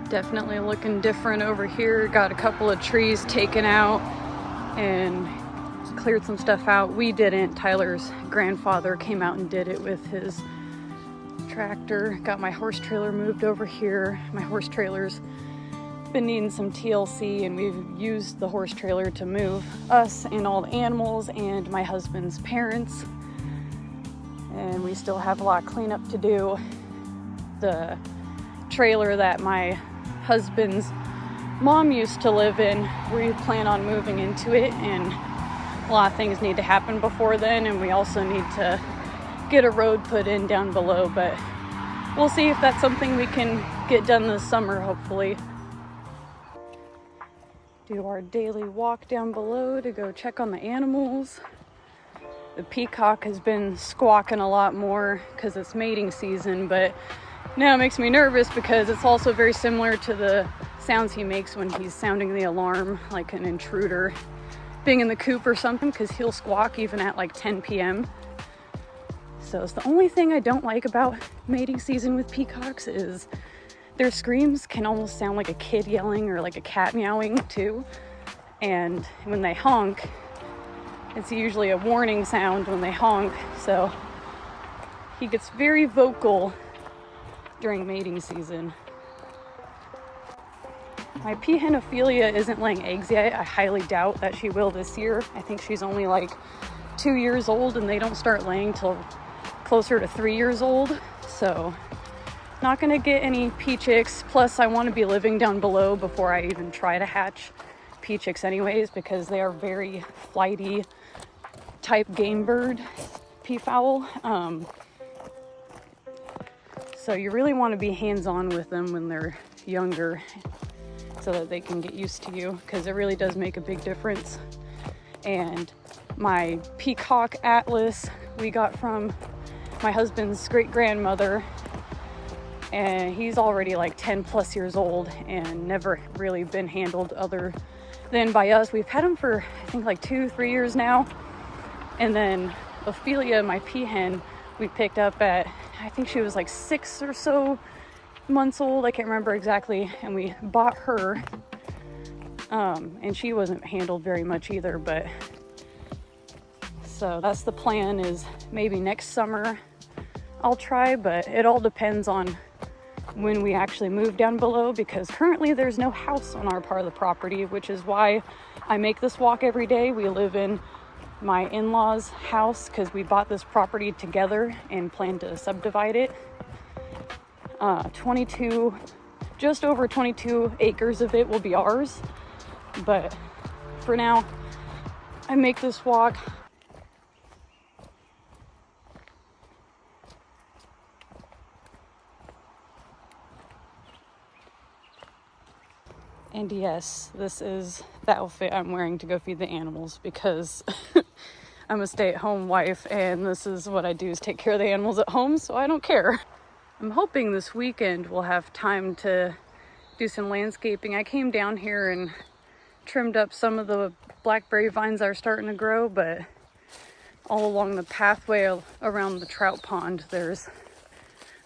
Definitely looking different over here. Got a couple of trees taken out and cleared some stuff out. We didn't. Tyler's grandfather came out and did it with his tractor. Got my horse trailer moved over here. My horse trailer's been needing some TLC, and we've used the horse trailer to move us and all the animals and my husband's parents. And we still have a lot of cleanup to do. The trailer that my husband's mom used to live in, we plan on moving into it, and a lot of things need to happen before then, and we also need to get a road put in down below, but we'll see if that's something we can get done this summer, hopefully. Do our daily walk down below to go check on the animals. The peacock has been squawking a lot more because it's mating season, but now it makes me nervous because it's also very similar to the sounds he makes when he's sounding the alarm, like an intruder being in the coop or something, because he'll squawk even at like 10 p.m. So it's the only thing I don't like about mating season with peacocks is their screams can almost sound like a kid yelling or like a cat meowing too. And when they honk, it's usually a warning sound when they honk. So he gets very vocal during mating season. My peahen Ophelia isn't laying eggs yet. I highly doubt that she will this year. I think she's only like 2 years old, and they don't start laying till closer to 3 years old. So not gonna get any pea chicks. Plus I want to be living down below before I even try to hatch pea chicks anyways, because they are very flighty type game bird, peafowl. So you really want to be hands-on with them when they're younger so that they can get used to you, because it really does make a big difference. And my peacock Atlas we got from my husband's great-grandmother, and he's already like 10 plus years old and never really been handled other than by us. We've had him for I think like 2-3 years now. And then Ophelia, my peahen, we picked up at, I think she was like 6 or so months old, I can't remember exactly, and we bought her, and she wasn't handled very much either. But so that's the plan, is maybe next summer I'll try, but it all depends on when we actually move down below, because currently there's no house on our part of the property, which is why I make this walk every day. We live in my in-laws' house because we bought this property together and plan to subdivide it. just over 22 acres of it will be ours, but for now I make this walk. And yes, this is the outfit I'm wearing to go feed the animals, because I'm a stay-at-home wife and this is what I do, is take care of the animals at home, so I don't care. I'm hoping this weekend we'll have time to do some landscaping. I came down here and trimmed up some of the blackberry vines that are starting to grow, but all along the pathway around the trout pond, there's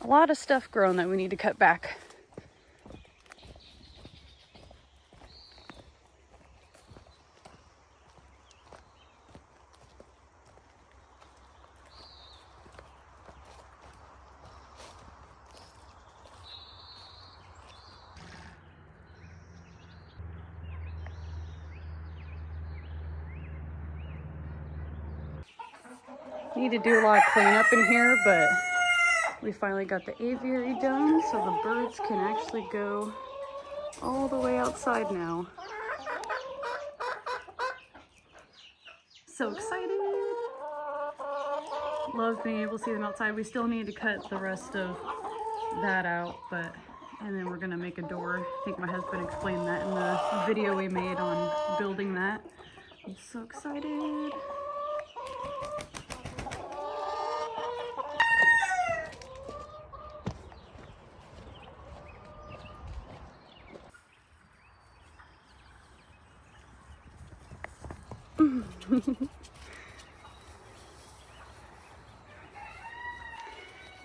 a lot of stuff growing that we need to cut back. Need to do a lot of cleanup in here, but we finally got the aviary done, so the birds can actually go all the way outside now. So excited! Love being able to see them outside. We still need to cut the rest of that out, and then we're gonna make a door. I think my husband explained that in the video we made on building that. I'm so excited!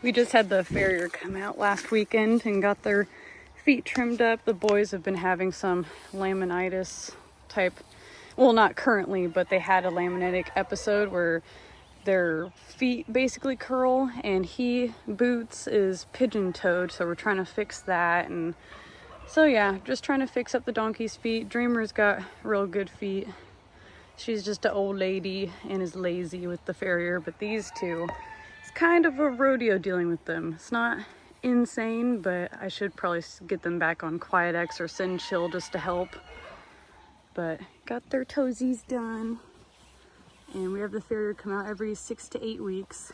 We just had the farrier come out last weekend and got their feet trimmed up. The boys have been having some laminitis type, well, not currently, but they had a laminitic episode where their feet basically curl, and Boots is pigeon-toed, so we're trying to fix that. And so yeah, just trying to fix up the donkey's feet. Dreamer's got real good feet. She's just an old lady and is lazy with the farrier, but these two, it's kind of a rodeo dealing with them. It's not insane, but I should probably get them back on Quiet X or Send Chill just to help. But got their toesies done, and we have the farrier come out every 6 to 8 weeks.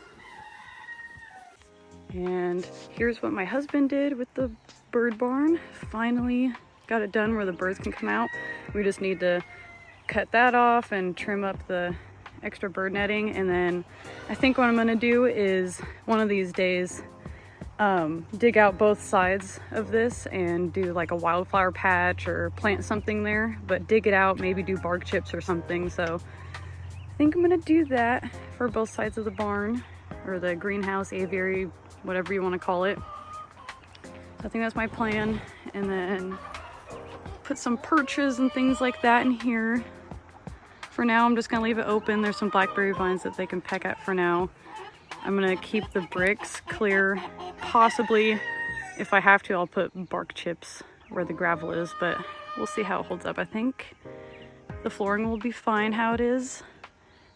And here's what my husband did with the bird barn. Finally got it done where the birds can come out. We just need to cut that off and trim up the extra bird netting, and then I think what I'm gonna do is one of these days dig out both sides of this and do like a wildflower patch or plant something there, but dig it out, maybe do bark chips or something. So I think I'm gonna do that for both sides of the barn, or the greenhouse, aviary, whatever you want to call it. I think that's my plan. And then put some perches and things like that in here. For now, I'm just gonna leave it open. There's some blackberry vines that they can peck at for now. I'm gonna keep the bricks clear. Possibly, if I have to, I'll put bark chips where the gravel is, but we'll see how it holds up. I think the flooring will be fine how it is,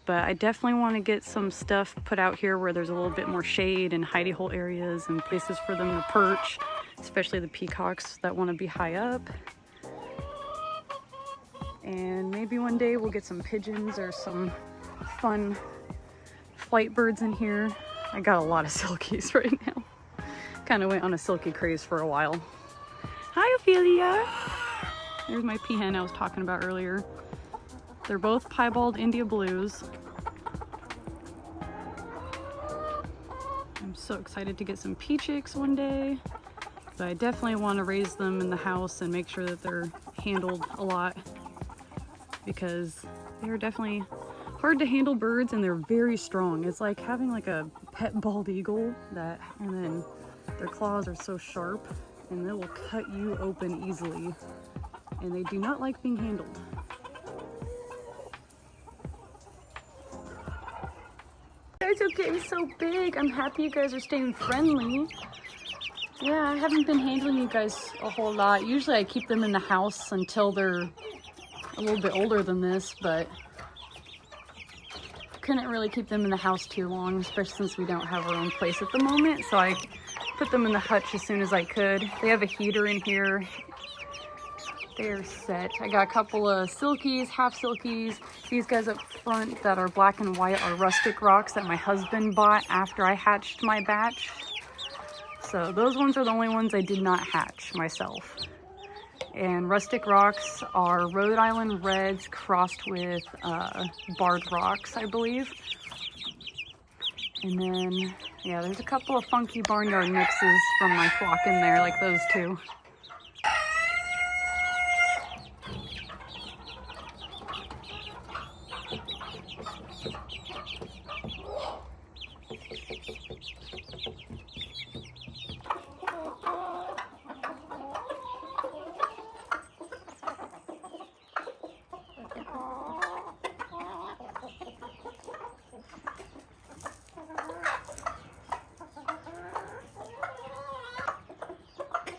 but I definitely want to get some stuff put out here where there's a little bit more shade and hidey hole areas and places for them to perch, especially the peacocks that want to be high up. And maybe one day we'll get some pigeons or some fun flight birds in here. I got a lot of silkies right now. Kind of went on a silky craze for a while. Hi, Ophelia. There's my peahen I was talking about earlier. They're both piebald India blues. I'm so excited to get some pea chicks one day, but I definitely want to raise them in the house and make sure that they're handled a lot, because they're definitely hard to handle birds and they're very strong. It's like having like a pet bald eagle, and then their claws are so sharp and they will cut you open easily, and they do not like being handled. You guys are getting so big. I'm happy you guys are staying friendly. Yeah, I haven't been handling you guys a whole lot. Usually I keep them in the house until they're a little bit older than this, but couldn't really keep them in the house too long, especially since we don't have our own place at the moment. So I put them in the hutch as soon as I could. They have a heater in here. They're set. I got a couple of silkies, half silkies. These guys up front that are black and white are rustic rocks that my husband bought after I hatched my batch. So those ones are the only ones I did not hatch myself. And rustic rocks are Rhode Island Reds crossed with barred rocks, I believe. And then, yeah, there's a couple of funky barnyard mixes from my flock in there, like those two.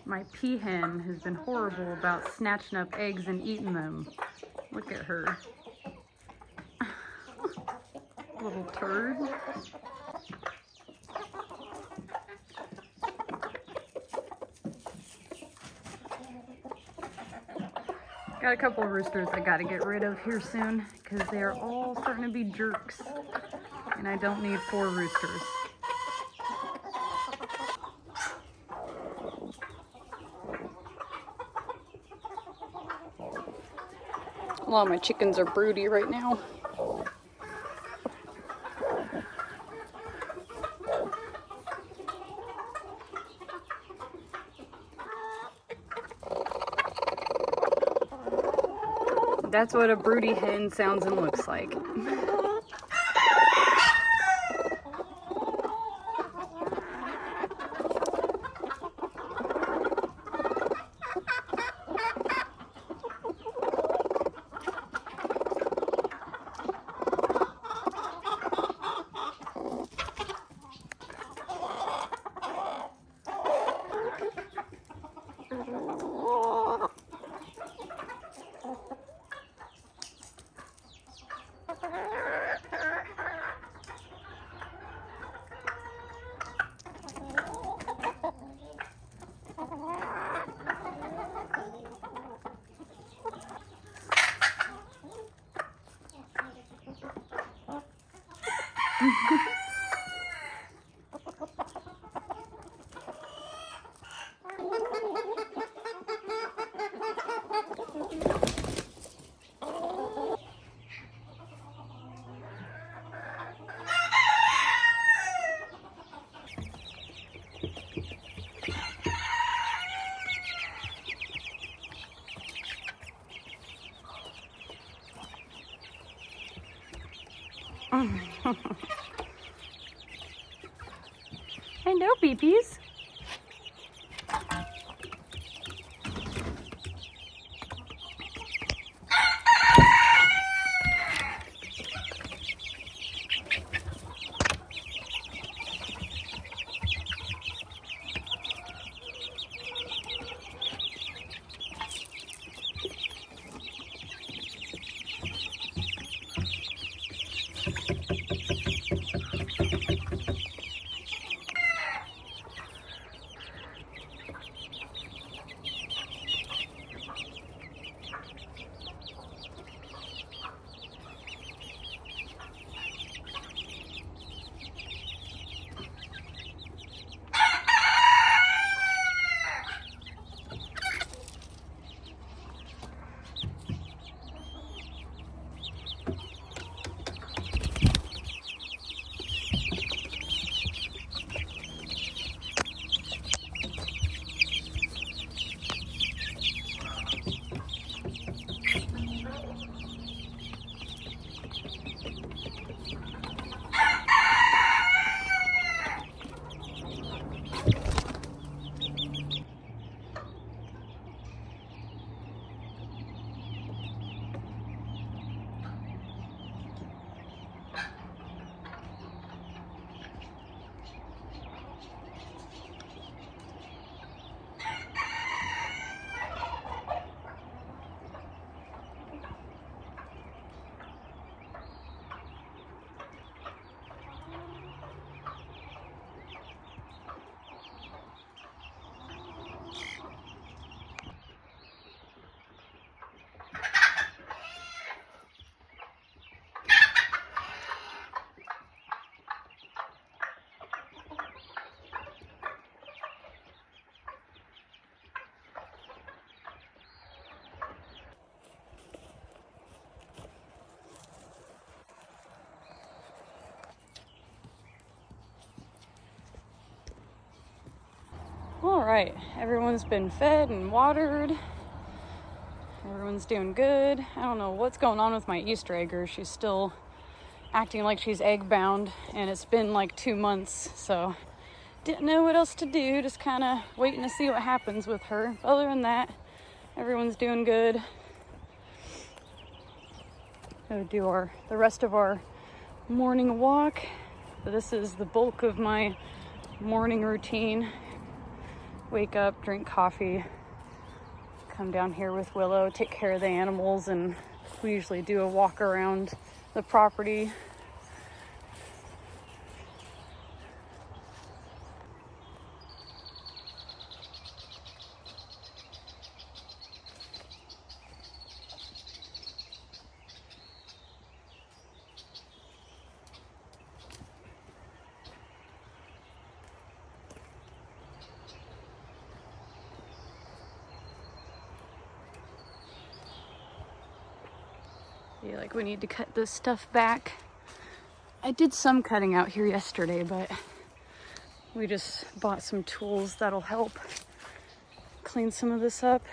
My peahen has been horrible about snatching up eggs and eating them. Look at her. Little turd. Got a couple of roosters I gotta get rid of here soon because they are all starting to be jerks, and I don't need 4 roosters. A lot of my chickens are broody right now. That's what a broody hen sounds and looks like. Hello, babies. All right, everyone's been fed and watered. Everyone's doing good. I don't know what's going on with my Easter egger. She's still acting like she's egg bound, and it's been like 2 months, so didn't know what else to do. Just kind of waiting to see what happens with her. Other than that, everyone's doing good. Gonna do the rest of our morning walk. So this is the bulk of my morning routine. Wake up, drink coffee, come down here with Willow, take care of the animals, and we usually do a walk around the property. Yeah, like we need to cut this stuff back. I did some cutting out here yesterday, but we just bought some tools that'll help clean some of this up.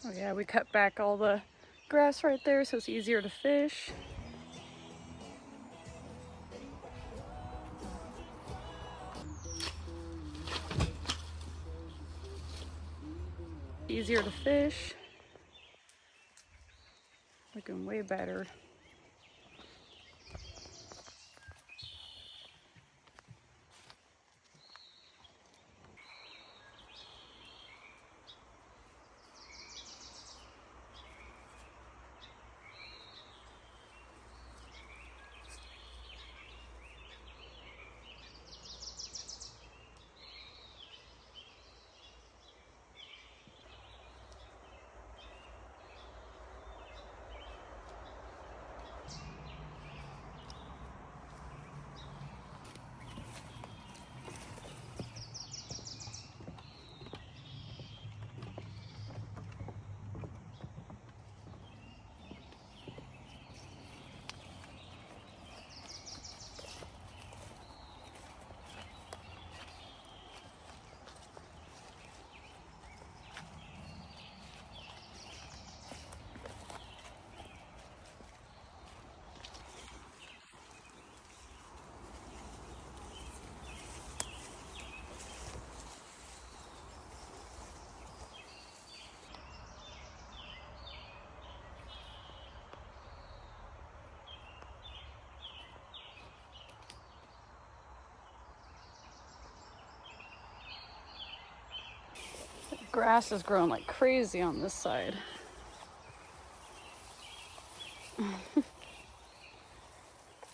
Oh yeah, we cut back all the grass right there so it's easier to fish. Easier to fish. Looking way better. Grass is growing like crazy on this side.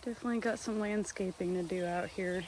Definitely got some landscaping to do out here.